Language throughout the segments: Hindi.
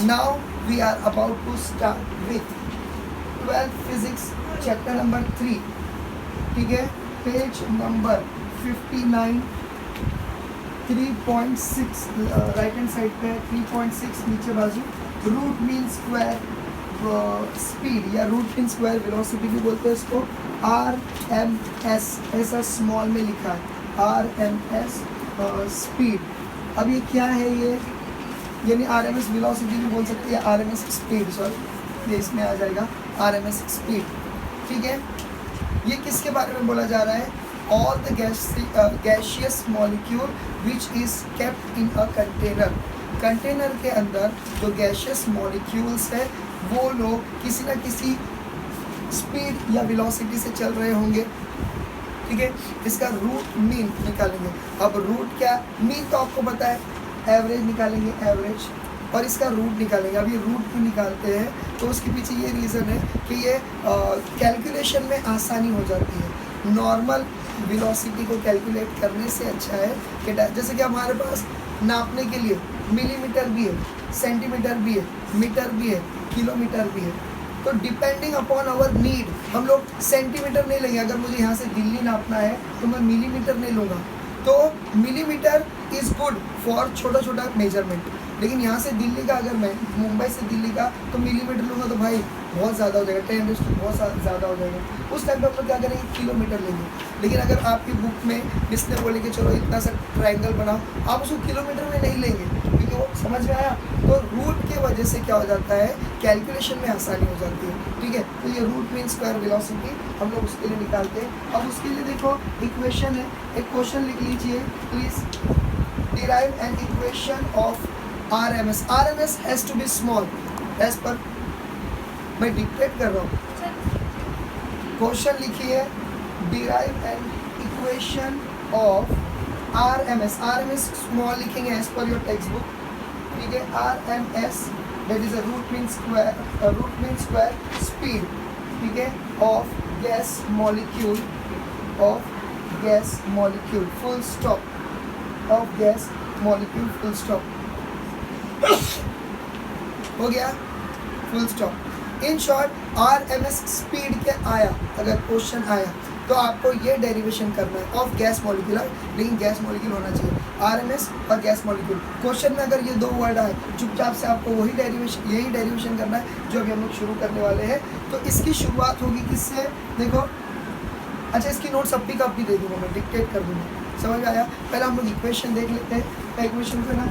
Now we are about to start with 12th physics chapter number 3. ठीक है, page number 59 3.6 right hand side पे 3.6 नीचे बाजू. रूट मीन स्क्वायर स्पीड या रूट मीन स्क्वायर वेलोसिटी भी बोलते हैं इसको. RMS ऐसा स्मॉल में लिखा है, RMS स्पीड. अब ये क्या है, ये यानी RMS वेलोसिटी भी बोल सकते हैं, RMS स्पीड, सॉरी ये इसमें आ जाएगा RMS स्पीड. ठीक है, ये किसके बारे में बोला जा रहा है? All the gaseous molecule which is kept in a container. Container के अंदर जो गैसियस मॉलिक्यूल्स है वो लोग किसी न किसी स्पीड या वेलोसिटी से चल रहे होंगे. ठीक है, इसका रूट मीन निकालेंगे. अब रूट क्या, मीन तो आपको पता है, एवरेज निकालेंगे एवरेज, और इसका रूट निकालेंगे. अब ये रूट क्यों निकालते हैं, तो उसके पीछे ये रीज़न है कि ये कैलकुलेशन में आसानी हो जाती है. नॉर्मल वेलोसिटी को कैलकुलेट करने से अच्छा है कि जैसे कि हमारे पास नापने के लिए मिलीमीटर भी है, सेंटीमीटर भी है, मीटर भी है, किलोमीटर भी है. तो डिपेंडिंग अपॉन आवर नीड हम लोग सेंटीमीटर नहीं लेंगे. अगर मुझे यहाँ से दिल्ली नापना है तो मैं मिलीमीटर नहीं लूँगा. तो मिलीमीटर इज़ गुड फॉर छोटा छोटा मेजरमेंट. लेकिन यहाँ से दिल्ली का, अगर मैं मुंबई से दिल्ली का तो मिलीमीटर लूँगा तो भाई बहुत ज़्यादा हो जाएगा, 10 बहुत ज़्यादा हो जाएगा. उस टाइम पे हम लोग क्या करेंगे, किलोमीटर लेंगे. लेकिन अगर आपकी बुक में इसने बोले कि चलो इतना सा ट्राइंगल बनाओ, आप उसको किलोमीटर में नहीं लेंगे, क्योंकि वो समझ में आया. तो रूट के वजह से क्या हो जाता है, कैलकुलेशन में आसानी हो जाती है. ठीक है, तो ये रूट मीन स्क्वायर वेलोसिटी हम लोग उसके लिए निकालते हैं. अब उसके लिए देखो इक्वेशन है, एक क्वेश्चन लिख लीजिए please. Derive an equation of RMS. RMS has to be small as per, मैं डिक्टेट कर रहा हूँ. क्वेश्चन लिखिए, derive an equation of RMS. RMS small लिखेंगे as per your textbook. ठीक है, RMS that is a root mean square speed. ठीक है, of gas molecule, full stop, of gas molecule full stop. हो गया, full stop. In short RMS speed के आया, अगर क्वेश्चन आया तो आपको ये डेरिवेशन करना है ऑफ गैस मॉलिक्यूल. लेकिन गैस मॉलिक्यूल होना चाहिए, RMS और गैस मॉलिक्यूल. क्वेश्चन में अगर ये दो वर्ड आए, चुपचाप से आपको यही डेरिवेशन करना है जो अभी हम लोग शुरू करने वाले हैं. तो इसकी शुरुआत होगी किससे, देखो. अच्छा, इसकी नोट्स अपनी का अपनी दे दूँगा, मैं डिक्टेट कर दूँगा. समझ में आया? पहले हम लोग इक्वेशन देख लेते हैं. इक्वेशन को ना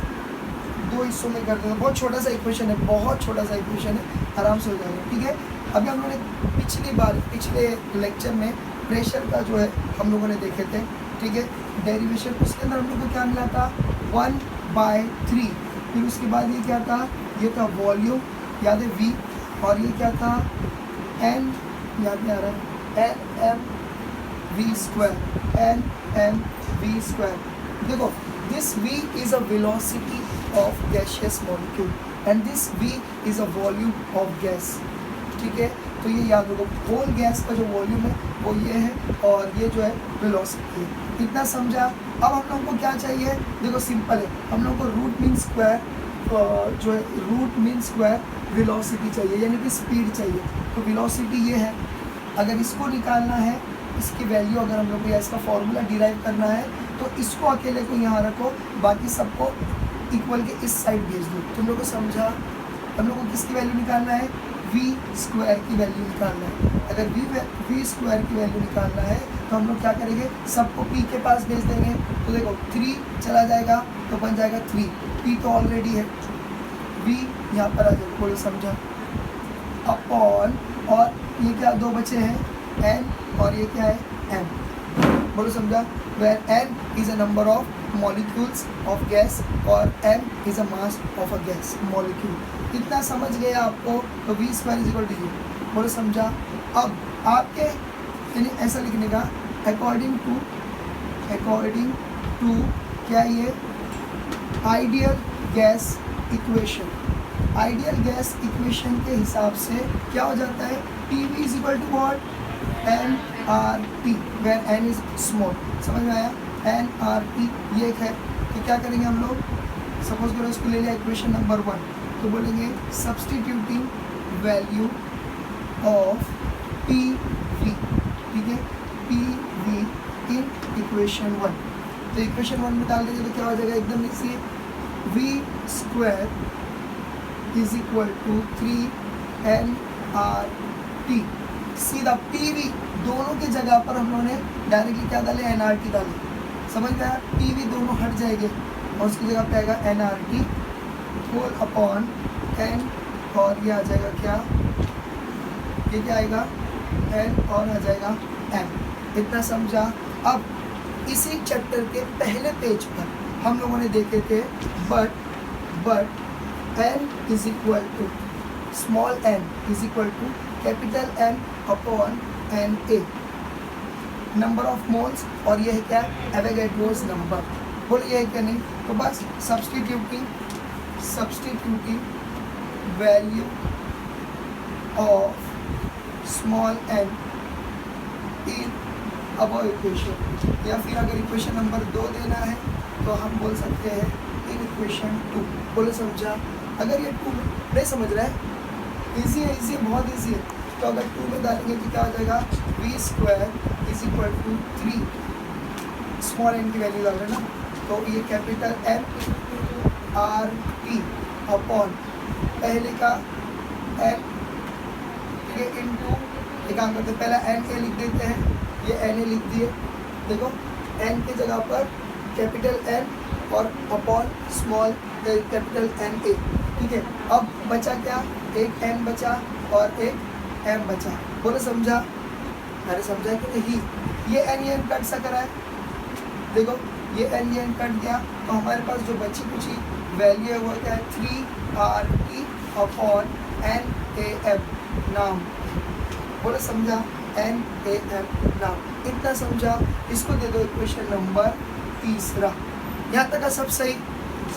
दो हिस्सों में कर देंगे. बहुत छोटा सा इक्वेशन है, बहुत छोटा सा इक्वेशन है, आराम से हो जाएगा. ठीक है, अभी हम लोगों ने पिछले लेक्चर में प्रेशर का जो है हम लोगों ने देखे थे. ठीक है, डेरिवेशन, उसके अंदर हम लोग को क्या मिला था, 1/3. फिर उसके बाद ये क्या था, ये था वॉल्यूम, याद है V, और ये क्या था N, याद नहीं आ रहा है, NmV स्क्वायर. देखो, this V is a velocity of gaseous molecule and this V is a volume of gas. ठीक है, तो ये याद रखो, होल गैस का जो वॉल्यूम है वो ये है, और ये जो है वेलोसिटी है. इतना समझा? अब हम लोग को क्या चाहिए, देखो सिंपल है, हम लोग को रूट मीन स्क्वायर जो है, रूट मीन स्क्वायर वेलोसिटी चाहिए, यानी कि स्पीड चाहिए. तो वेलोसिटी ये है, अगर इसको निकालना है, इसकी वैल्यू अगर हम लोग को, या इसका फॉर्मूला डिराइव करना है, तो इसको अकेले को यहाँ रखो, बाकी सबको इक्वल के इस साइड भेज दो. तुम लोग को समझा? हम लोग को किसकी वैल्यू निकालना है, V स्क्वायर की वैल्यू निकालना है. अगर V स्क्वायर की वैल्यू निकालना है तो हम लोग क्या करेंगे, सबको P के पास भेज देंगे. तो देखो 3 चला जाएगा तो बन जाएगा 3, P तो ऑलरेडी है, V यहाँ पर आ जाएगा. कोई समझा? अपॉन, और ये क्या दो बचे हैं, N, और ये क्या है, M. बोलो समझा? where N is a number of molecules of gas और M is a mass of a gas molecule. इतना समझ गया आपको? तो V square is equal to U. बोलो समझा? अब आपके यानी ऐसा लिखने का, अकॉर्डिंग टू क्या, ये ideal gas equation. Ideal gas equation के हिसाब से क्या हो जाता है, PV is equal to what, nRT, where n is small. समझ में आया? nRT ये एक है. तो क्या करेंगे हम लोग, सपोज करो इसको ले लिया इक्वेशन नंबर 1, तो बोलेंगे substituting value of P V, ठीक है, पी वी इन इक्वेशन 1। तो इक्वेशन 1 में डाल देंगे तो क्या हो जाएगा, एकदम इसी V square is equal to 3nRT। सीधा पी वी दोनों की जगह पर हम लोगों ने डायरेक्टली क्या डाले, nRT डाले, समझ में आया। पी वी दोनों हट जाएंगे और उसकी जगह पे आएगा nRT होल अपॉन n, और ये आ जाएगा क्या, ये क्या आएगा n और आ जाएगा m। इतना समझा। अब इसी चैप्टर के पहले पेज पर हम लोगों ने देखे थे but n is equal to small n is equal to capital N upon Na, number of moles, और ये है क्या, एवोगाड्रोस नंबर। बोलो ये है क्या, नहीं तो बस substituting value of small n in above equation, या फिर अगर इक्वेशन नंबर 2 देना है तो हम बोल सकते हैं इन इक्वेशन 2। बोलो समझा। अगर ये 2 नहीं समझ रहा है, इजी है, इजी है, बहुत इजी है। तो अगर 2 में डालेंगे तो क्या हो जाएगा, V square is equal to 3, small n की वैल्यू डाल रहे ना, तो ये capital N R T upon पहले का n, ठीक है, इंटू एक काम करते हैं, पहला NA लिख देते हैं, ये NA लिख दिए, देखो n की जगह पर कैपिटल N और अपॉन स्मॉल कैपिटल NA, ठीक है। अब बचा क्या, एक n बचा और एक m बचा। बोलो समझा, अरे समझा कि नहीं। ये n कट सा करा है, देखो ये n कट गया, तो हमारे पास जो बची कुची वैल्यू है वो क्या है, 3RT अपॉन NAM नाम। बोलो समझा, NAM नाम। इतना समझा। इसको दे दो इक्वेशन नंबर 3। यहाँ तक का सब सही।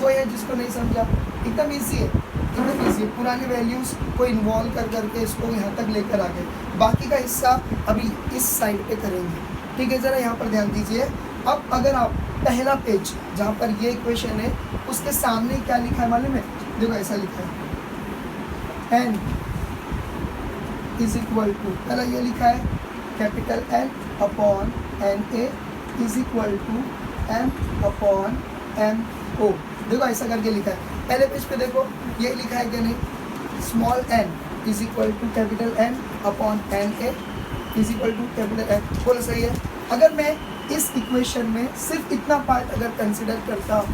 कोई है जिसको नहीं समझा, एकदम ईजी है, एकदम ईजी है। पुरानी वैल्यूज़ को इन्वॉल्व कर करके इसको यहाँ तक लेकर आ गए। बाकी का हिस्सा अभी इस साइड पे करेंगे, ठीक है। ज़रा यहाँ पर ध्यान दीजिए। अब अगर आप पहला पेज जहाँ पर ये इक्वेशन है उसके सामने क्या लिखा है मालूम है, देखो ऐसा लिखा है, n इज इक्वल टू, पहला ये लिखा है capital N upon NA is equal to M upon MO। देखो ऐसा करके लिखा है। पहले पेज पे देखो ये लिखा है कि नहीं, small n is equal to capital N upon NA is equal to capital M। बोलो सही है। अगर मैं इस इक्वेशन में सिर्फ इतना पार्ट अगर कंसिडर करता हूँ,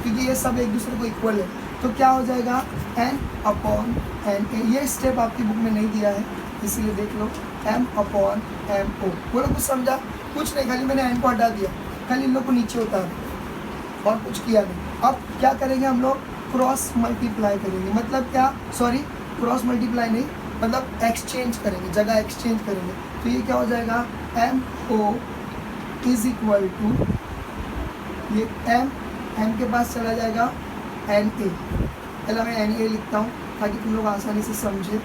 क्योंकि ये सब एक दूसरे को इक्वल है, तो क्या हो जाएगा, n अपॉन NA। ये स्टेप आपकी बुक में नहीं दिया है इसीलिए देख लो, M अपॉन MO। बोलो कुछ समझा, कुछ नहीं, खाली मैंने n को हटा दिया, खाली इन लोग को नीचे उतार और कुछ किया नहीं। अब क्या करेंगे हम लोग, क्रॉस मल्टीप्लाई करेंगे। मतलब क्या, सॉरी क्रॉस मल्टीप्लाई नहीं, मतलब एक्सचेंज करेंगे, जगह एक्सचेंज करेंगे। तो ये क्या हो जाएगा, MO इज इक्वल टू, ये M के पास चला जाएगा NA। पहले मैं NA लिखता हूँ ताकि तुम लोग आसानी से समझे,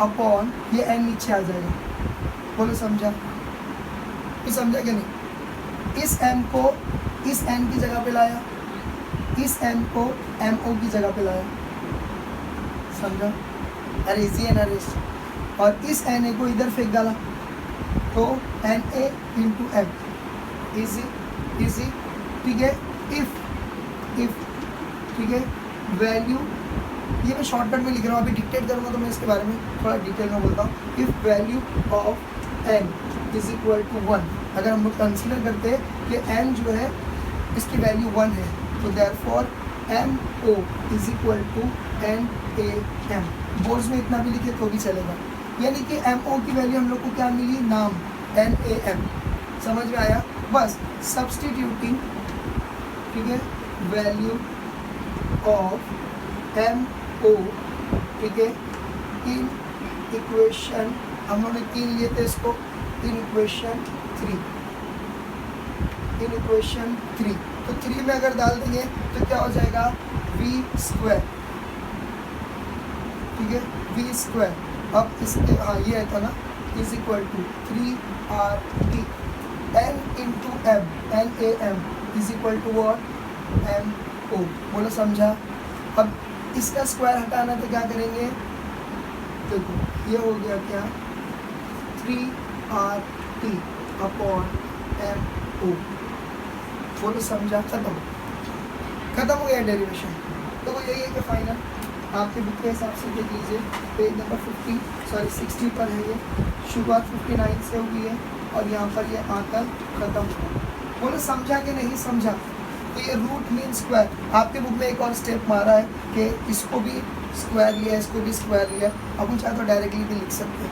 अपॉन ये n नीचे आ जाएगा। बोलो समझा, ये समझा कि नहीं। इस m को इस n की जगह पे लाया, इस n को MO की जगह पे लाया, समझा। अरे इजी है ना रेस। और इस NA को इधर फेंक डाला, तो NA into M, easy easy, ठीक है। इफ ठीक है, वैल्यू, ये मैं शॉर्टकट में लिख रहा हूँ, अभी डिक्टेट करूँगा तो मैं इसके बारे में थोड़ा डिटेल में बोलता हूँ। If value of n is equal to 1, अगर हम लोग कंसिडर करते हैं कि n जो है इसकी वैल्यू 1 है, तो therefore MO is equal to NAM। Boards में इतना भी लिखे तो भी चलेगा, यानी कि MO की वैल्यू हम लोग को क्या मिली, नाम NAM। समझ में आया। बस सब्सटीट्यूटिंग, ठीक है, वैल्यू ऑफ MO, ठीक है, इन इक्वेशन, हम लोगों ने 3 लिए थे इसको, इन इक्वेशन 3। तो 3 में अगर डाल देंगे तो क्या हो जाएगा, V स्क्वायर, ठीक है, V स्क्वायर। अब इसके हाँ ये था ना, is equal to 3RT N into M, NAM is equal to what, MO। बोलो समझा। अब इसका स्क्वायर हटाना तो क्या करेंगे, देखो ये हो गया क्या 3RT अपॉन MO। बोलो समझा, खत्म हो गया डेरिवेशन। तो वो यही है कि फाइनल आपके बुक के हिसाब से देख लीजिए, पेज नंबर 60 पर है ये, शुरुआत 59 से हुई है और यहाँ पर ये आकर खत्म हुआ। बोलो समझा कि नहीं समझा। तो ये रूट मीन स्क्वायर, आपके बुक में एक और स्टेप मारा है कि इसको भी स्क्वायर लिया, इसको भी स्क्वायर लिया, अब चाहे तो डायरेक्टली भी लिख सकते हैं।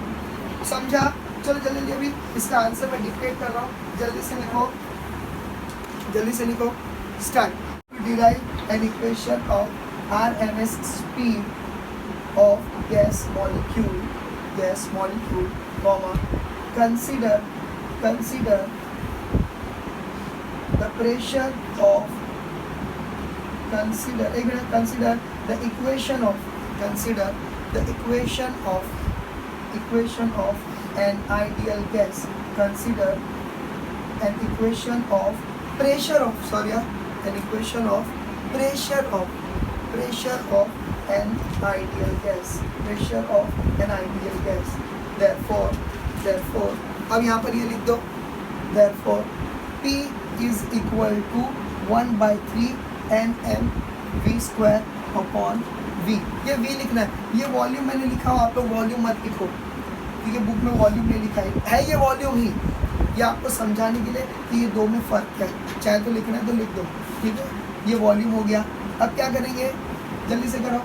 समझा। चलो जल्दी अभी इसका आंसर मैं डिक्टेट कर रहा हूँ, जल्दी से लिखो, जल्दी से लिखो। Start. Derive an equation of RMS speed of gas molecule, comma, consider the pressure of, consider the equation of an ideal gas, consider an equation of pressure of, an equation of pressure of an ideal gas, therefore अब यहाँ पर ये लिख दो, therefore P is equal to 1/3 NmV square upon V। ये V लिखना है, ये वॉल्यूम मैंने लिखा हो, आप लोग वॉल्यूम मत लिखो क्योंकि बुक में वॉल्यूम नहीं लिखा है ये वॉल्यूम ही, ये आपको समझाने के लिए कि ये दो में फ़र्क है, चाहे तो लिखना है तो लिख दो, ठीक है। ये वॉल्यूम हो गया। अब क्या करेंगे, जल्दी से करो,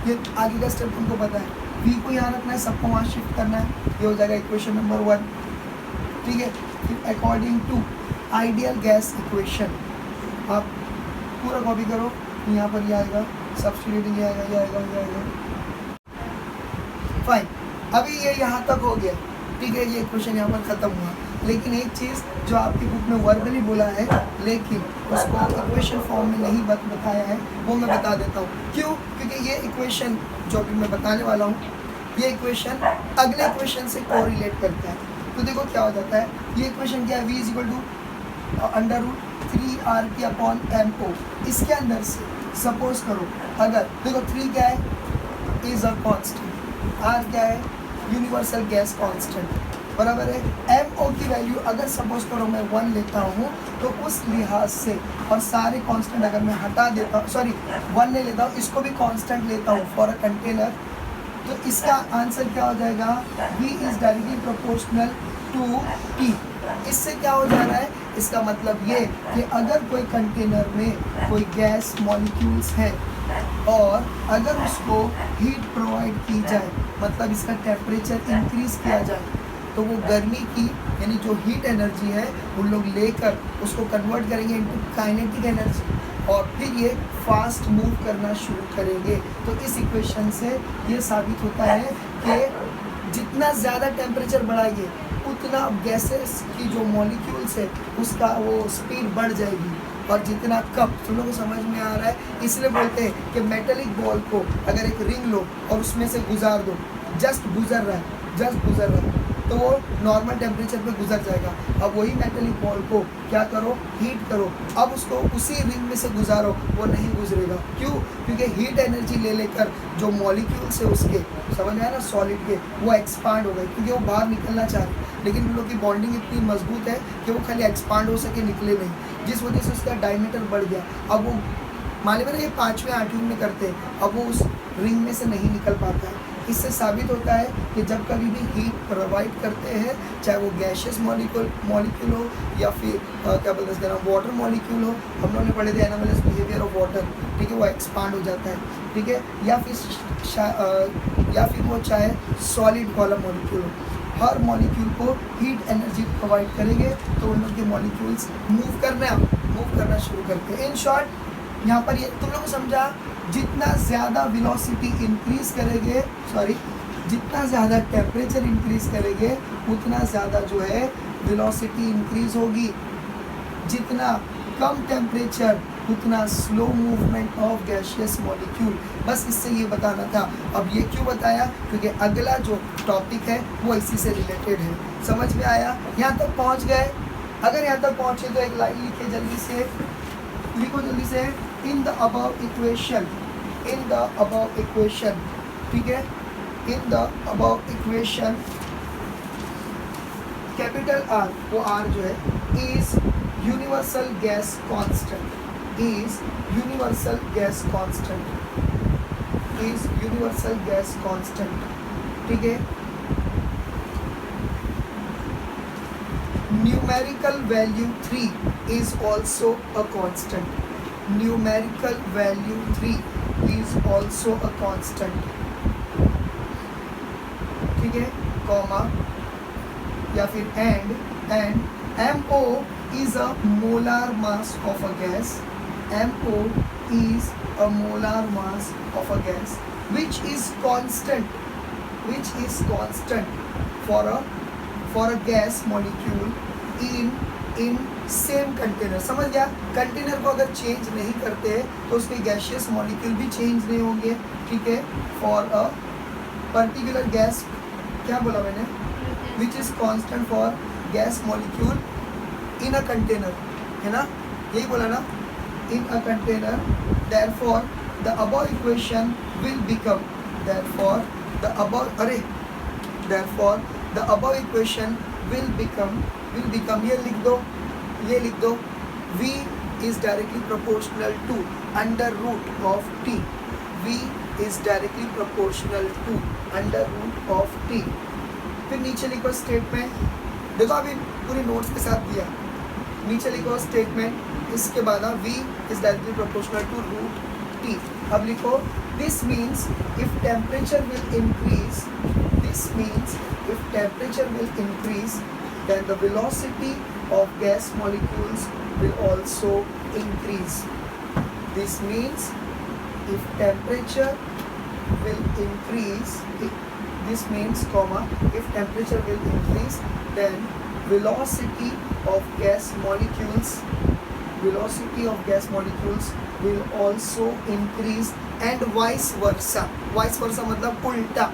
ये आगे का स्टेप तुमको पता है, V को यहाँ रखना है, सबको वहाँ शिफ्ट करना है, ये हो जाएगा इक्वेशन नंबर 1, ठीक है। फिर according to ideal gas equation आप पूरा कॉपी करो, यहाँ पर ये आएगा, सब्स्टिट्यूटिंग ये आएगा। फाइन, अभी ये यहाँ तक हो गया, ठीक है, ये इक्वेशन यहाँ पर ख़त्म हुआ। लेकिन एक चीज़ जो आपकी बुक में वर्बली बोला है लेकिन उसको इक्वेशन फॉर्म में नहीं बताया है, वो मैं बता देता हूँ। क्यों? क्योंकि ये इक्वेशन जो अभी मैं बताने वाला हूँ, ये इक्वेशन अगले इक्वेशन से कोरिलेट करता है। तो देखो क्या हो जाता है, ये इक्वेशन क्या है, V = √3RT अपॉन MO। इसके अंदर से सपोज करो, अगर देखो 3 क्या है, इज अ कांस्टेंट, R क्या है, यूनिवर्सल गैस कांस्टेंट, बराबर है। MO की वैल्यू अगर सपोज करो मैं 1 लेता हूँ तो उस लिहाज से, और सारे कांस्टेंट अगर मैं हटा देता हूँ, 1 नहीं लेता हूँ, इसको भी कांस्टेंट लेता हूँ फॉर अ कंटेनर, तो इसका आंसर क्या हो जाएगा, V is directly proportional to T। इससे क्या हो जा रहा है, इसका मतलब ये कि अगर कोई कंटेनर में कोई गैस मॉलिक्यूल्स है और अगर उसको हीट प्रोवाइड की जाए, मतलब इसका टेम्परेचर इंक्रीज किया जाए, तो वो गर्मी की यानी जो हीट एनर्जी है उन लोग लेकर उसको कन्वर्ट करेंगे इनटू काइनेटिक एनर्जी और फिर ये फास्ट मूव करना शुरू करेंगे। तो इस इक्वेशन से ये साबित होता है कि जितना ज़्यादा टेम्परेचर बढ़ाएंगे उतना गैसेस की जो मॉलिक्यूल्स है उसका वो स्पीड बढ़ जाएगी, और जितना कम, तुम लोगों को समझ में आ रहा है, इसलिए बोलते हैं कि मेटेलिक बॉल को अगर एक रिंग लो और उसमें से गुजार दो, जस्ट गुजर रहा है तो वो नॉर्मल टेम्परेचर पे गुजर जाएगा। अब वही मेटेलिक बॉल को क्या करो, हीट करो, अब उसको उसी रिंग में से गुजारो, वो नहीं गुजरेगा। क्यों? क्योंकि हीट एनर्जी ले लेकर जो मॉलिक्यूल्स है उसके, समझ में आया ना, सॉलिड के, वो एक्सपांड हो गए क्योंकि वो बाहर निकलना चाह रहे, लेकिन उन लोग की बॉन्डिंग इतनी मजबूत है कि वो खाली एक्सपांड हो सके, निकले नहीं, जिस वजह से उसका डायमीटर बढ़ गया। अब वो मालूम है ना, ये 5वें 8वें में करते हैं, अब वो उस रिंग में से नहीं निकल पाता है। इससे साबित होता है कि जब कभी भी हीट प्रोवाइड करते हैं, चाहे वो गैशियस मॉलिक्यूल हो या फिर क्या बोलते हैं इसका नाम, वाटर मॉलिक्यूल हो, हम लोगों ने पढ़े थे एनालिसिस बिहेवियर ऑफ वाटर, ठीक है, वो एक्सपांड हो जाता है, ठीक है, या फिर वो चाहे सॉलिड वाला मॉलिक्यूल हो, हर मॉलिक्यूल को हीट एनर्जी प्रोवाइड करेंगे तो उन लोग के मॉलिक्यूल्स मूव करना शुरू करते हैं। इन शॉर्ट यहाँ पर ये तुम लोग को समझा, जितना ज़्यादा वेलोसिटी इंक्रीज करेंगे, जितना ज़्यादा टेम्परेचर इंक्रीज करेंगे उतना ज़्यादा जो है वेलोसिटी इंक्रीज होगी, जितना कम टेम्परेचर उतना slow movement of gaseous molecule. बस इससे ये बताना था। अब ये क्यों बताया, क्योंकि अगला जो टॉपिक है वो इसी से रिलेटेड है। समझ में आया? यहाँ तक पहुँच गए? अगर यहाँ तक पहुँचे तो एक लाइन लिखिए, जल्दी से लिखो, जल्दी से। In the above equation in the above equation, ठीक है, in the above equation capital R, वो आर जो है is universal gas constant, is universal gas constant, is universal gas constant, ठीक है। Numerical value 3 is also a constant, numerical value 3 is also a constant, ठीक है, कॉमा या फिर and MO is a molar mass of a gas, MO is a molar mass of a gas which is constant, which is constant for a gas molecule in same container। समझ गया? कंटेनर को अगर चेंज नहीं करते हैं तो उसके गैसियस मॉलिक्यूल भी चेंज नहीं होंगे, ठीक है। फॉर अ पर्टिकुलर गैस, क्या बोला मैंने, which is constant for gas molecule in a container, है ना, यही बोला ना, in a container. Therefore the above equation will become, therefore the above, अरे therefore the above equation will become, ये लिख दो, ये लिख दो, V is directly proportional to under root of T, V is directly proportional to under root of T। फिर नीचे लिखो स्टेटमेंट, देखो अभी पूरी नोट्स के साथ दिया, नीचे लिखो स्टेटमेंट, इसके बाद V is directly proportional to root T। अब लिखो this means if temperature will increase, this means if temperature will increase then the velocity of gas molecules will also increase। This means if temperature will increase, this means comma, if temperature will increase then velocity of gas molecules, velocity of gas molecules will also increase and vice versa। vice versa मतलब उल्टा,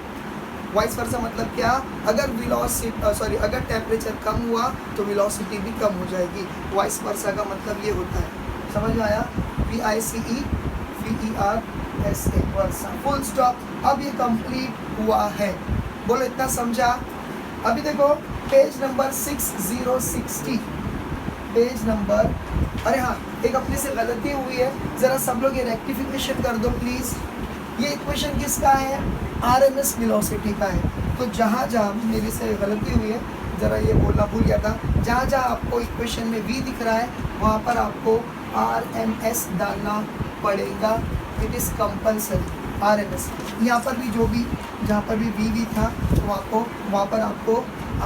वाइस वर्सा मतलब क्या, अगर वेलोसिटी अगर टेम्परेचर कम हुआ तो वेलोसिटी भी कम हो जाएगी। वाइस वर्सा का मतलब ये होता है, समझ में आया? VICE वर्सा, फुल स्टॉप। अब ये कंप्लीट हुआ है, बोलो इतना समझा? अभी देखो पेज नंबर 6060, पेज नंबर, अरे हाँ एक अपने से गलती हुई है, ज़रा सब लोग ये रेक्टिफिकेशन कर दो प्लीज़। ये इक्वेशन किसका है? RMS वेलोसिटी का है। तो जहाँ जहाँ मेरे से गलती हुई है, ज़रा ये बोलना भूल गया था, जहाँ जहाँ आपको इक्वेशन में V दिख रहा है वहाँ पर आपको RMS डालना पड़ेगा, इट इज़ कंपल्सरी RMS। यहाँ पर भी जो भी, जहाँ पर भी V था तो वहाँ पर आपको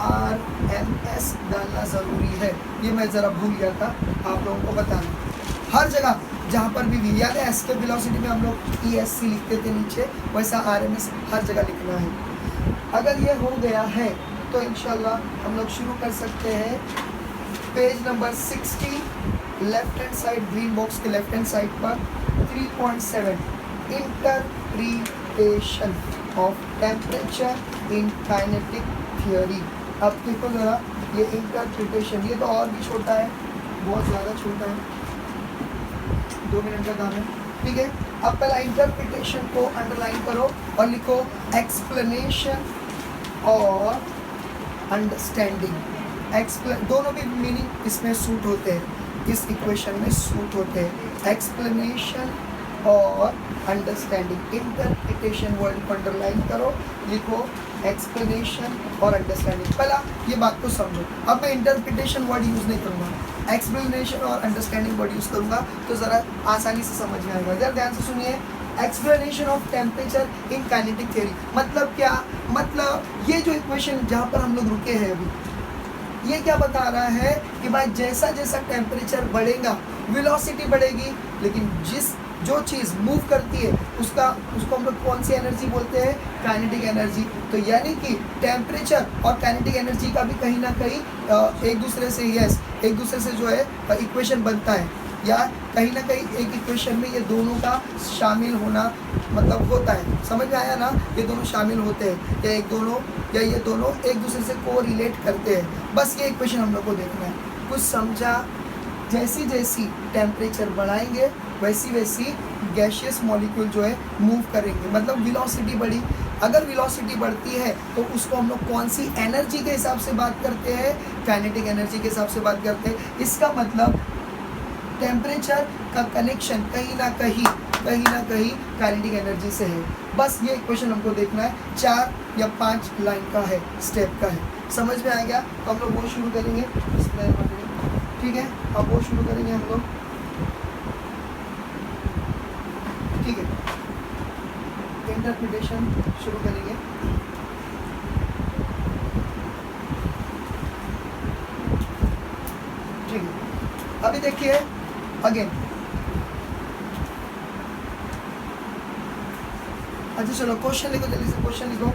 RMS डालना ज़रूरी है। ये मैं ज़रा भूल गया था आप लोगों को बताना। हर जगह जहाँ पर भी V, याद है एस्केप वेलोसिटी में हम लोग ESC लिखते थे नीचे, वैसा RMS हर जगह लिखना है। अगर ये हो गया है तो इंशाल्लाह हम लोग शुरू कर सकते हैं। Page number 60, left hand side, green box के लेफ्ट हैंड साइड पर 3.7 interpretation of temperature in kinetic theory. अब देखो ज़रा ये इंटरप्रिटेशन, ये तो और भी छोटा है, बहुत ज़्यादा छोटा है, 2 मिनट का काम है, ठीक है। अब पहला इंटरप्रिटेशन को अंडरलाइन करो और लिखो एक्सप्लेनेशन और अंडरस्टैंडिंग। दोनों भी मीनिंग इसमें सूट होते हैं, इस इक्वेशन में सूट होते हैं, एक्सप्लेनेशन और अंडरस्टैंडिंग। इंटरप्रिटेशन वर्ड को अंडरलाइन करो, लिखो एक्सप्लेनेशन और अंडरस्टैंडिंग। पहला ये बात को समझो। अब मैं इंटरप्रिटेशन वर्ड यूज़ नहीं करूँगा, एक्सप्लेनेशन और अंडरस्टैंडिंग वर्ड यूज़ करूँगा, तो ज़रा आसानी से समझ में आएगा। ज़रा ध्यान से सुनिए। Explanation of temperature in kinetic theory मतलब क्या? मतलब ये जो इक्वेशन जहाँ पर हम लोग रुके हैं अभी, ये क्या बता रहा है कि भाई जैसा जैसा टेम्परेचर बढ़ेगा वेलोसिटी बढ़ेगी, लेकिन जो चीज़ मूव करती है उसको हम लोग कौन सी एनर्जी बोलते हैं? Kinetic energy. तो यानी कि टेम्परेचर और काइनेटिक एनर्जी का भी कहीं ना कहीं एक दूसरे से जो है इक्वेशन बनता है, या कहीं ना कहीं एक इक्वेशन में ये दोनों का शामिल होना मतलब होता है। समझ में आया ना? ये दोनों शामिल होते हैं, या ये दोनों एक दूसरे से को रिलेट करते हैं। बस ये इक्वेशन हम लोग को देखना है। कुछ समझा? जैसी जैसी टेम्परेचर बढ़ाएंगे वैसी वैसी गैशियस मॉलिक्यूल जो है मूव करेंगे, मतलब वेलोसिटी बढ़ी। अगर वेलोसिटी बढ़ती है तो उसको हम लोग कौन सी एनर्जी के हिसाब से बात करते हैं, काइनेटिक एनर्जी के हिसाब से बात करते हैं। इसका मतलब टेम्परेचर का कनेक्शन कहीं ना कहीं काइनेटिक एनर्जी से है। बस ये इक्वेशन हमको देखना है, 4 या 5 लाइन का है, स्टेप का है। समझ में आ गया? तो हम लोग वो शुरू करेंगे, ठीक है। अब वो शुरू करेंगे हम लोग, ठीक है। इंटरप्रिटेशन शुरू करेंगे। ठीक है, अभी देखिए अगेन। अच्छा चलो क्वेश्चन लिखो, जल्दी से क्वेश्चन लिखो।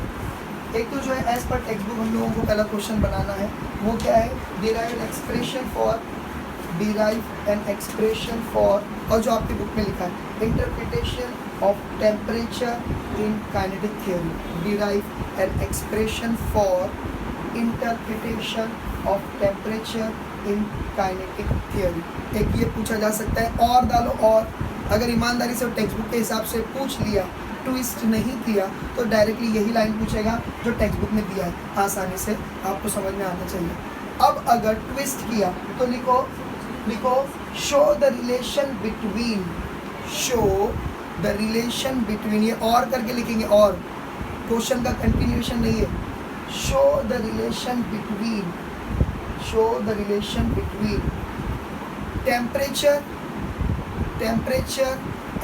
एक तो जो है एज पर टेक्स्ट बुक हम लोगों को पहला क्वेश्चन बनाना है, वो क्या है, डिराइव एन एक्सप्रेशन फॉर, और जो आपकी बुक में लिखा है, interpretation of temperature in kinetic theory, derive an expression for interpretation of temperature in kinetic theory. एक ये पूछा जा सकता है, और डालो, और अगर ईमानदारी से टेक्स्ट बुक के हिसाब से पूछ लिया, ट्विस्ट नहीं किया, तो डायरेक्टली यही लाइन पूछेगा जो टेक्स्ट बुक में दिया है, आसानी से आपको समझ में आना चाहिए। अब अगर ट्विस्ट किया तो लिखो show the relation between, show the relation between, ये और करके लिखेंगे, और क्वेश्चन का कंटिन्यूएशन नहीं है। Show the relation between temperature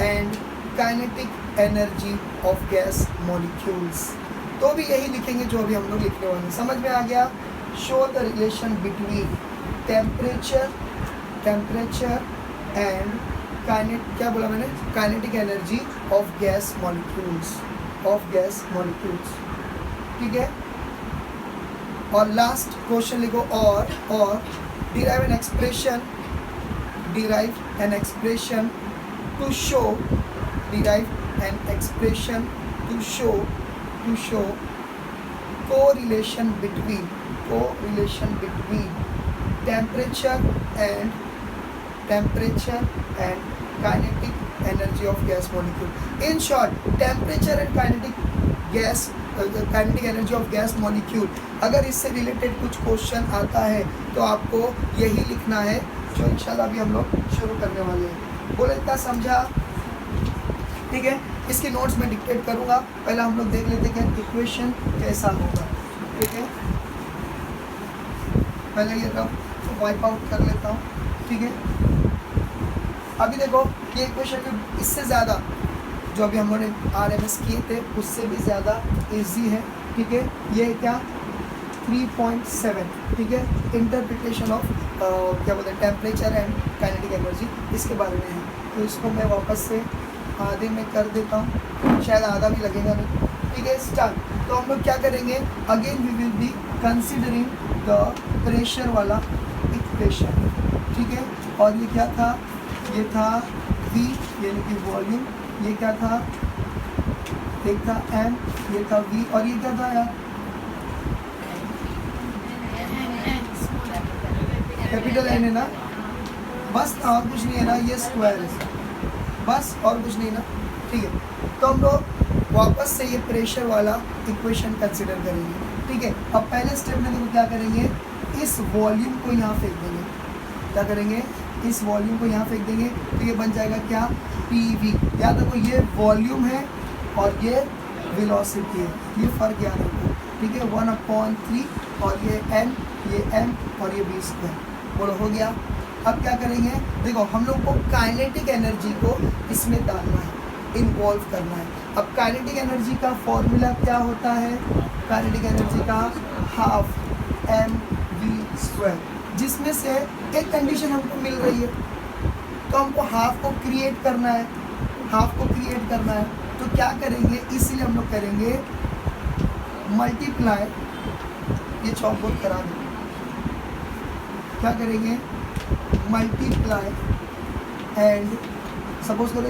and kinetic energy of gas molecules. तो भी यही लिखेंगे जो अभी हम लोग लिखने वाले हैं। समझ में आ गया? Show the relation between temperature and क्या बोला मैंने, kinetic energy of gas molecules, ठीक है। और लास्ट क्वेश्चन लिखो, और derive an expression to show correlation between temperature and kinetic energy of gas molecule. In short, temperature and kinetic energy of gas molecule, अगर इससे रिलेटेड कुछ क्वेश्चन आता है तो आपको यही लिखना है, जो इंशाल्लाह अभी हम लोग शुरू करने वाले हैं। बोले इतना समझा? ठीक है, इसकी नोट्स में डिक्टेट करूँगा। पहले हम लोग देख लेते हैं इक्वेशन कैसा होगा, ठीक है। पहले ये रफ वाइप आउट कर लेता हूँ, ठीक है। अभी देखो ये इक्वेशन में इससे ज़्यादा जो अभी हम लोगों ने आरएमएस किए थे उससे भी ज़्यादा इजी है, ठीक है। ये क्या 3.7, ठीक है, इंटरप्रिटेशन ऑफ क्या बोलते हैं टेम्परेचर एंड काइनेटिक एनर्जी, इसके बारे में है। तो इसको मैं वापस से आधे में कर देता हूँ, शायद आधा भी लगेगा नहीं, ठीक है। स्टार्ट। तो हम लोग क्या करेंगे, again we will be considering the pressure वाला इक्वेशन, ठीक है। और ये क्या था, ये था V यानी कि वॉल्यूम, ये क्या था, एक था M, ये था V, और ये क्या था यार, कैपिटल N है ना, बस और कुछ नहीं है ना, ये स्क्वायर है बस, और कुछ नहीं ना, ठीक है। तो हम लोग वापस से ये प्रेशर वाला इक्वेशन कंसिडर करेंगे, ठीक है। अब पहले स्टेप में देखो क्या करेंगे, इस वॉल्यूम को यहाँ फेंक देंगे, क्या करेंगे, इस वॉल्यूम को यहाँ फेंक देंगे, तो ये बन जाएगा क्या, PV। याद रखो ये वॉल्यूम है और ये वेलोसिटी है, ये फ़र्क याद रखो, ठीक है। 1/3 और ये N, ये M और ये V स्क्वायर, बोलो हो गया। अब क्या करेंगे, देखो हम लोग को काइनेटिक एनर्जी को इसमें डालना है, इन्वॉल्व करना है। अब काइनेटिक एनर्जी का फॉर्मूला क्या होता है, काइनेटिक एनर्जी का हाफ mv², जिसमें से एक कंडीशन हमको मिल रही है, तो हमको हाफ को क्रिएट करना है, तो क्या करेंगे, इसीलिए हम लोग करेंगे मल्टीप्लाई, ये चौक बोर्ड करा दें, क्या करेंगे, मल्टीप्लाई एंड सपोज करो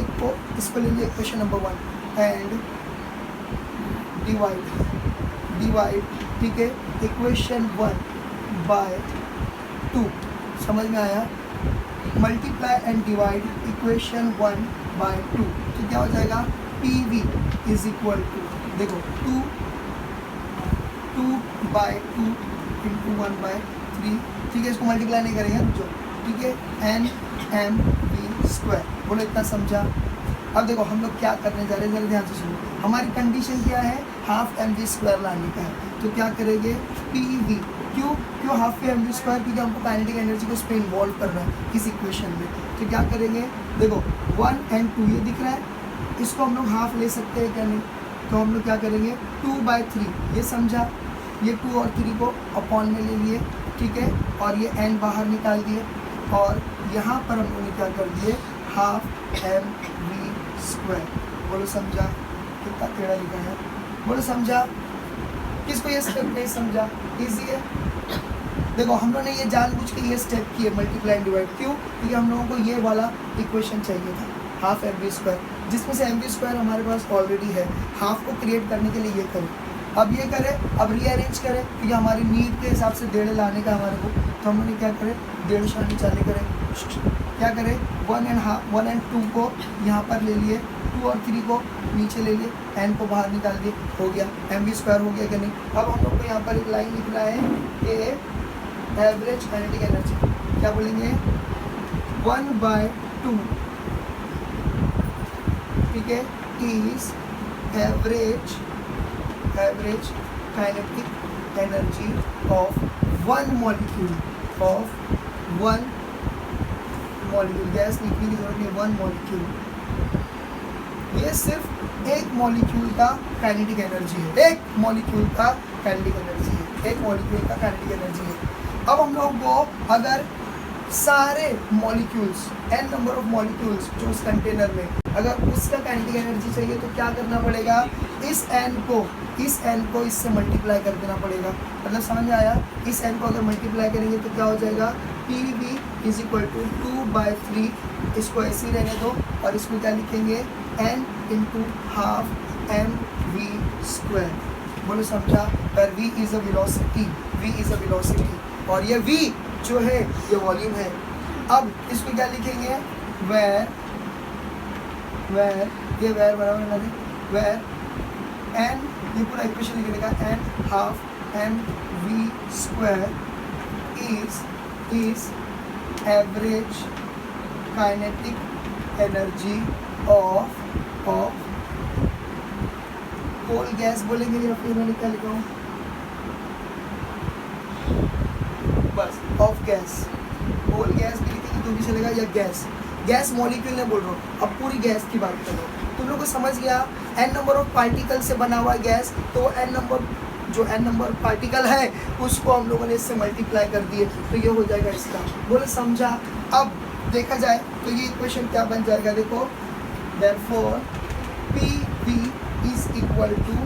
इसको लेंगे इक्वेशन नंबर 1 एंड डिवाइड, ठीक है, इक्वेशन 1/2, समझ में आया, मल्टीप्लाई एंड डिवाइड इक्वेशन 1/2। तो तो क्या हो जाएगा PV इज इक्वल टू, देखो 2/2 इंटू 1/3, ठीक है, इसको मल्टीप्लाई नहीं करेंगे जो, ठीक है, NMV²। बोलो इतना समझा। अब देखो हम लोग क्या करने जा रहे हैं, जरा ध्यान से सुनो। हमारी कंडीशन क्या है, हाफ mv² लाने का है। तो क्या करेंगे PV, क्यों हाफ mv², क्योंकि हमको काइनेटिक एनर्जी को इस पे इन्वॉल्व करना है इस इक्वेशन में। तो क्या करेंगे, देखो 1 और 2 ये दिख रहा है, इसको हम लोग हाफ ले सकते हैं क्या नहीं, तो हम लोग क्या करेंगे 2/3, ये समझा, ये 2 और 3 को अपॉन में ले लिए, ठीक है, और ये n बाहर निकाल दिए, और यहाँ पर हम लोगों ने क्या कर दिए हाफ mv²। बोलो समझा, कितना टेढ़ा लिखा है, बोलो समझा। किसको ये स्टेप नहीं समझा, इजी है। देखो हम लोगों ने ये जानबूझ के ये स्टेप किए, मल्टीप्लाई डिवाइड, क्यों, क्योंकि हम लोगों को ये वाला इक्वेशन चाहिए था हाफ mv², जिसमें से mv² हमारे पास ऑलरेडी है। हाफ को क्रिएट करने के लिए ये करें, अब ये करें, अब रीअरेंज करें, क्योंकि हमारी नीड के हिसाब से 1.5 लाने का हमारे को, तो हम लोग क्या करें 1.5 शानी चाले करें, क्या करें 1 और 2 को यहाँ पर ले लिए, 2 और 3 को नीचे ले लिए, n को बाहर निकाल दिए, हो गया mv² हो गया कि नहीं। अब हम लोग को यहाँ पर एक लाइन लिखना है कि एवरेज काइनेटिक एनर्जी, क्या बोलेंगे 1/2, ठीक है, is average kinetic energy of one molecule, gas लिखने की जरूरत नहीं, 1 मॉलिक्यूल। ये सिर्फ एक मॉलिक्यूल का काइनेटिक एनर्जी है, एक मॉलिक्यूल का काइनेटिक एनर्जी है। अब हम लोगों को अगर सारे molecules, n number of molecules जो उस कंटेनर में, अगर उसका काइनेटिक एनर्जी चाहिए तो क्या करना पड़ेगा, इस n को इससे मल्टीप्लाई कर देना पड़ेगा। मतलब समझ आया, इस n को अगर मल्टीप्लाई करेंगे तो क्या हो जाएगा PV इज इक्वल टू 2/3, इसको ऐसे ही रहने दो, और इसमें क्या लिखेंगे n इंटू हाफ mv²। बोलो समझा, पर v इज अ वेलोसिटी, और ये v जो है ये वॉल्यूम है। अब इसको क्या लिखेंगे, वेयर ये वेयर बराबर ना दे, वेयर n, ये पूरा इक्वेशन लिखने का, n half mv² is average kinetic energy of whole gas बोलेंगे, या फिर मैंने क्या लिखा हूँ, बस ऑफ गैस, होल गैस भी लिखेंगे तो भी चलेगा, या गैस मॉलिक्यूल ने बोल रहा हूँ, अब पूरी गैस की बात करो। तुम लोग को समझ गया, n नंबर ऑफ पार्टिकल से बना हुआ गैस, तो n नंबर पार्टिकल है उसको हम लोगों ने इससे मल्टीप्लाई कर दिए, तो ये हो जाएगा इसका। बोले समझा। अब देखा जाए तो ये इक्वेशन क्या बन जाएगा, देखो therefore PV is equal to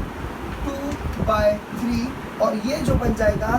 2/3, और ये जो बन जाएगा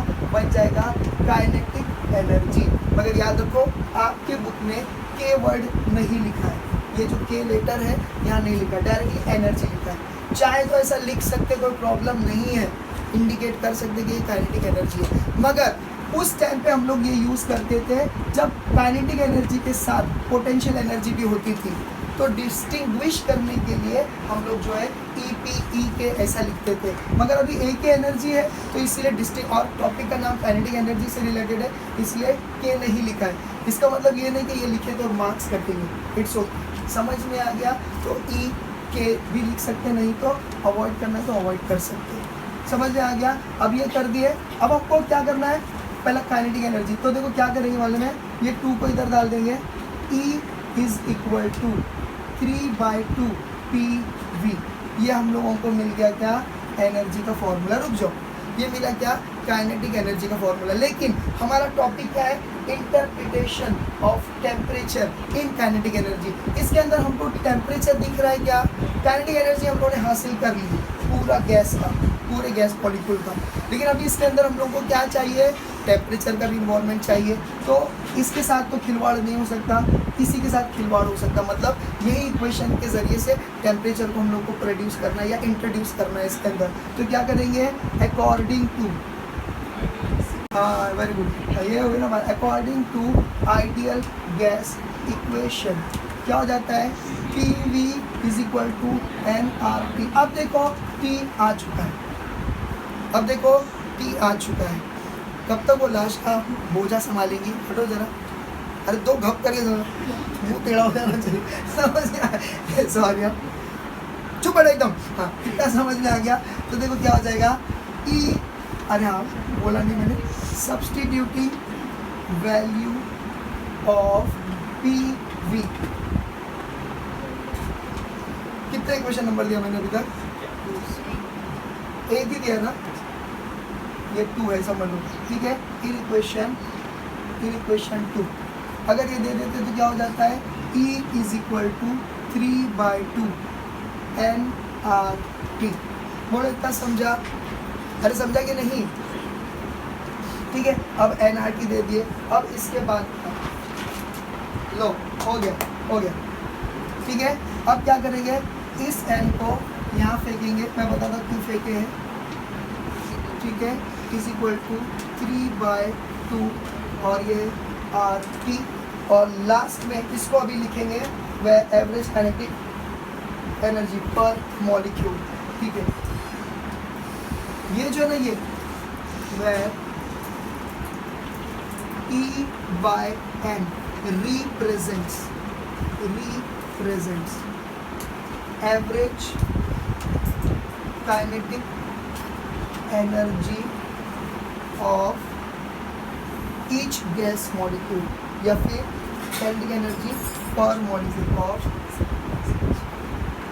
काइनेटिक एनर्जी। मगर याद रखो आपके बुक में K वर्ड नहीं लिखा है, ये जो K लेटर है यहाँ नहीं लिखा, डायरेक्टली एनर्जी लिखा है। चाहे तो ऐसा लिख सकते, कोई प्रॉब्लम नहीं है, इंडिकेट कर सकते कि ये काइनेटिक एनर्जी है। मगर उस टाइम पे हम लोग ये यूज़ करते थे जब काइनेटिक एनर्जी के साथ पोटेंशियल एनर्जी भी होती थी, तो डिस्टिंग्विश करने के लिए हम लोग जो है EPE ऐसा लिखते थे। मगर अभी एक ही एनर्जी है तो इसलिए डिस्टिंग, और टॉपिक का नाम काइनेटिक एनर्जी से रिलेटेड है, इसलिए K नहीं लिखा है। इसका मतलब ये नहीं कि ये लिखे तो मार्क्स कटेंगे, इट्स ओके। समझ में आ गया तो EK भी लिख सकते, नहीं तो अवॉइड करना है तो अवॉइड कर सकते हैं। समझ में आ गया। अब ये कर दिए, अब आपको क्या करना है, पहला काइनेटिक एनर्जी। तो देखो क्या करेंगे मालूम है, ये 2 को इधर डाल देंगे, E is equal to 3/2 PV। ये हम लोगों को मिल गया क्या, एनर्जी का फॉर्मूला। रुक जाओ, ये मिला क्या, काइनेटिक एनर्जी का फॉर्मूला। लेकिन हमारा टॉपिक क्या है, interpretation of temperature in kinetic energy. इसके अंदर हमको टेम्परेचर दिख रहा है क्या, काइनेटिक एनर्जी हम लोगों ने हासिल कर ली पूरा गैस का, पूरे गैस मॉलिक्यूल का। लेकिन अभी इसके अंदर हम लोगों को क्या चाहिए, टेम्परेचर का भी इन्वॉल्वमेंट चाहिए। तो इसके साथ तो खिलवाड़ नहीं हो सकता, इसी के साथ खिलवाड़ हो सकता। मतलब यही इक्वेशन के ज़रिए से टेम्परेचर को हम लोग को प्रोड्यूस करना है या इंट्रोड्यूस करना है इसके अंदर। तो क्या करेंगे, अकॉर्डिंग टू, हाँ वेरी गुड, ये हो गया ना, according to ideal gas equation क्या हो जाता है, PV is equal to nRT। अब देखो T आ चुका है, अब देखो T आ चुका है। कब तक वो लाश का बोझा संभालेंगी? हटो जरा, अरे दो घप करके जरा, मुँह टेढ़ा हो जाना चाहिए, समझ में आया? सॉरी यार, चुप बैठो एकदम। हाँ, इतना समझ में आ गया। तो देखो क्या हो जाएगा, E, अरे हाँ बोला नहीं मैंने, सब्सटीट्यूटिंग वैल्यू ऑफ PV। कितने क्वेश्चन नंबर दिया मैंने अभी तक? एक ही दिया ना, ये 2 है समझ लो, ठीक है। इन इक्वेशन 2 अगर ये दे देते तो क्या हो जाता है, E is equal to 3/2 nRT। बोलो इतना समझा? अरे समझा कि नहीं? ठीक है, अब nRT दे दिए। अब इसके बाद लो, हो गया, ठीक है। अब क्या करेंगे, इस n को यहाँ फेंकेंगे, मैं बताता क्यों फेंके हैं, ठीक है। इज इक्वल टू 3/2 और ये RT, और लास्ट में इसको अभी लिखेंगे वह एवरेज काइनेटिक एनर्जी पर मॉलिक्यूल, ठीक है। ये जो है ना, ये वह E/N represents average kinetic energy of each gas molecule, या फिर काइनेटिक एनर्जी पर मॉलिक्यूल ऑफ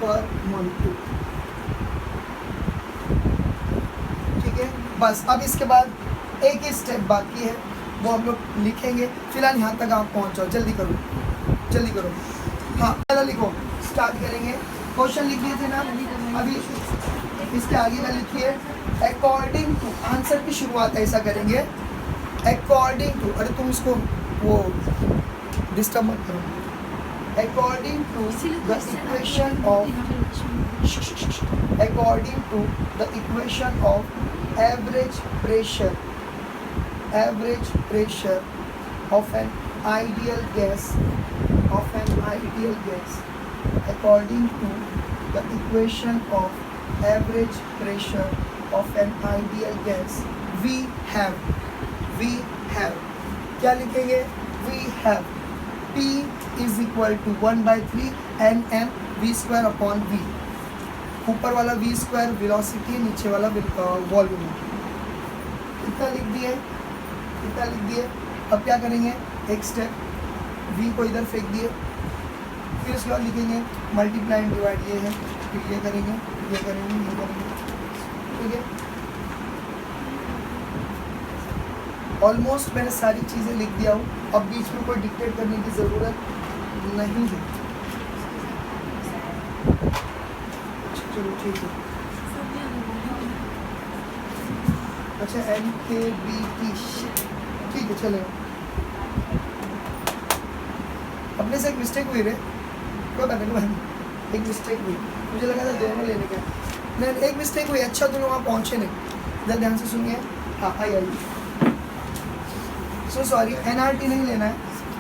पर मॉलिक्यूल, ठीक है। बस अब इसके बाद एक ही स्टेप बाकी है, वो हम लोग लिखेंगे। फिलहाल यहाँ तक आप पहुँच जाओ, जल्दी करो। हाँ पहले लिखो, स्टार्ट करेंगे। क्वेश्चन लिख दिए थे ना, अभी इसके आगे का लिखिए। अकॉर्डिंग टू, आंसर की शुरुआत ऐसा करेंगे, अकॉर्डिंग टू, अरे तुम इसको वो डिस्टर्ब मत करो। According to the equation of average pressure of an ideal gas, according to the equation of average pressure of an ideal gas, we have क्या लिखेंगे, we have P is equal to 1/3 nm v² upon v। ऊपर वाला v² वेलोसिटी, नीचे वाला वॉल्यूम। इतना लिख दिए। अब क्या करेंगे, एक स्टेप, v को इधर फेंक दिए, फिर उसके बाद लिखेंगे मल्टीप्लाई एंड डिवाइड, ये है, फिर ये करेंगे, ठीक है। ऑलमोस्ट मैंने सारी चीज़ें लिख दिया हूँ, अब बीच में कोई डिक्टेट करने की ज़रूरत नहीं है। चलो ठीक है। अच्छा NKBT, ठीक है चलो। अपने से एक मिस्टेक हुई रे, कोई बात नहीं, एक मिस्टेक हुई, मुझे लगा था दोनों लेने का, नहीं एक मिस्टेक हुई। अच्छा तुम वहाँ पहुँचे नहीं, जरा ध्यान से सुनिए। हाँ आई सो सॉरी, nRT नहीं लेना है,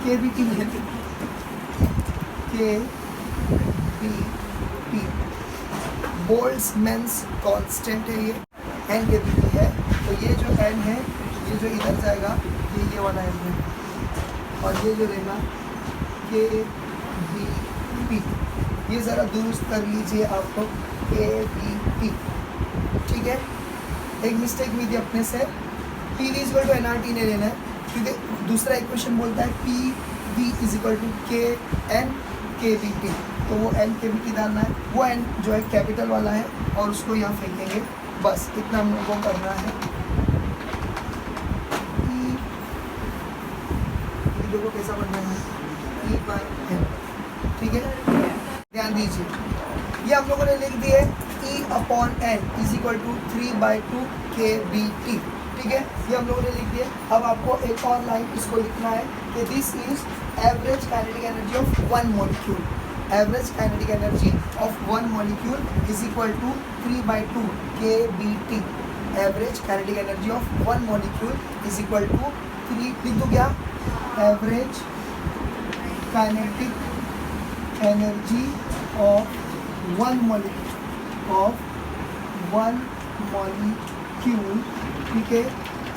KBT लेना है। KBT बोल्ट्जमैन्स कांस्टेंट है, ये NKBT है। तो ये जो n है, ये जो इधर जाएगा ये वाला n है, और ये जो रहेगा KBT, ये ज़रा दुरुस्त कर लीजिए आपको, KBT, ठीक है। एक मिस्टेक हुई थी अपने से, PV is equal to nRT नहीं लेना है, क्योंकि दूसरा इक्वेशन बोलता है PV is equal to KN KBT, तो वो n KBT डालना है। वो n जो है कैपिटल वाला है, और उसको यहाँ फेंकेंगे, बस इतना हम लोगों को करना है। देखो कैसा बनना है, E/N, ठीक है। ध्यान दीजिए, ये हम लोगों ने लिख दिए E/N is equal to 3/2 KBT, ठीक है। ये हम लोगों ने लिख दिए। अब आपको एक और लाइन इसको लिखना है कि this is average kinetic energy of one molecule, average kinetic energy of one molecule is equal to 3/2 KBT। Average kinetic energy of one molecule is equal to 3, लिख दो क्या, average kinetic energy of one molecule, ठीक है,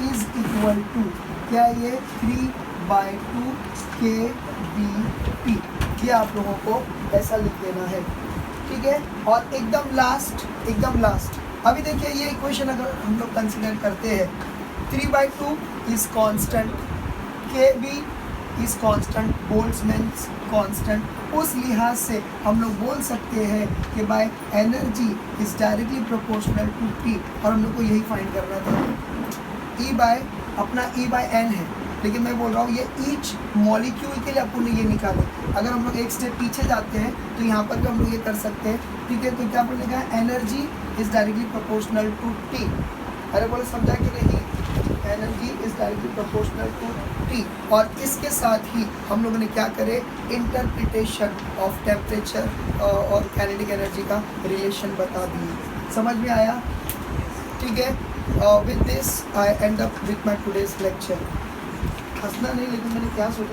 इज इक्वल टू क्या ये 3/2 kBp। ये आप लोगों को ऐसा लिख देना है, ठीक है। और एकदम लास्ट अभी देखिए ये इक्वेशन अगर हम लोग कंसिडर करते हैं, 3/2 is constant, kB is constant, Boltzmann's constant, उस लिहाज से हम लोग बोल सकते हैं कि by energy is directly proportional to T, और हम लोग को यही फाइंड करना था। E बाय N है, लेकिन मैं बोल रहा हूँ ये ईच मॉलिक्यूल के लिए अपन ने ये निकाले। अगर हम लोग एक स्टेप पीछे जाते हैं तो यहाँ पर भी हम लोग ये कर सकते हैं, ठीक है। तो क्या बोलेगा, energy is directly proportional to T। अरे बोले समझा कि नहीं, energy is directly proportional to T। और इसके साथ ही हम लोगों ने क्या करे, इंटरप्रिटेशन ऑफ टेम्परेचर और काइनेटिक एनर्जी का रिलेशन बता दिए। समझ में आया, ठीक है। With this I and up with my today's lecture. हंसना नहीं, लेकिन मैंने क्या सोचा।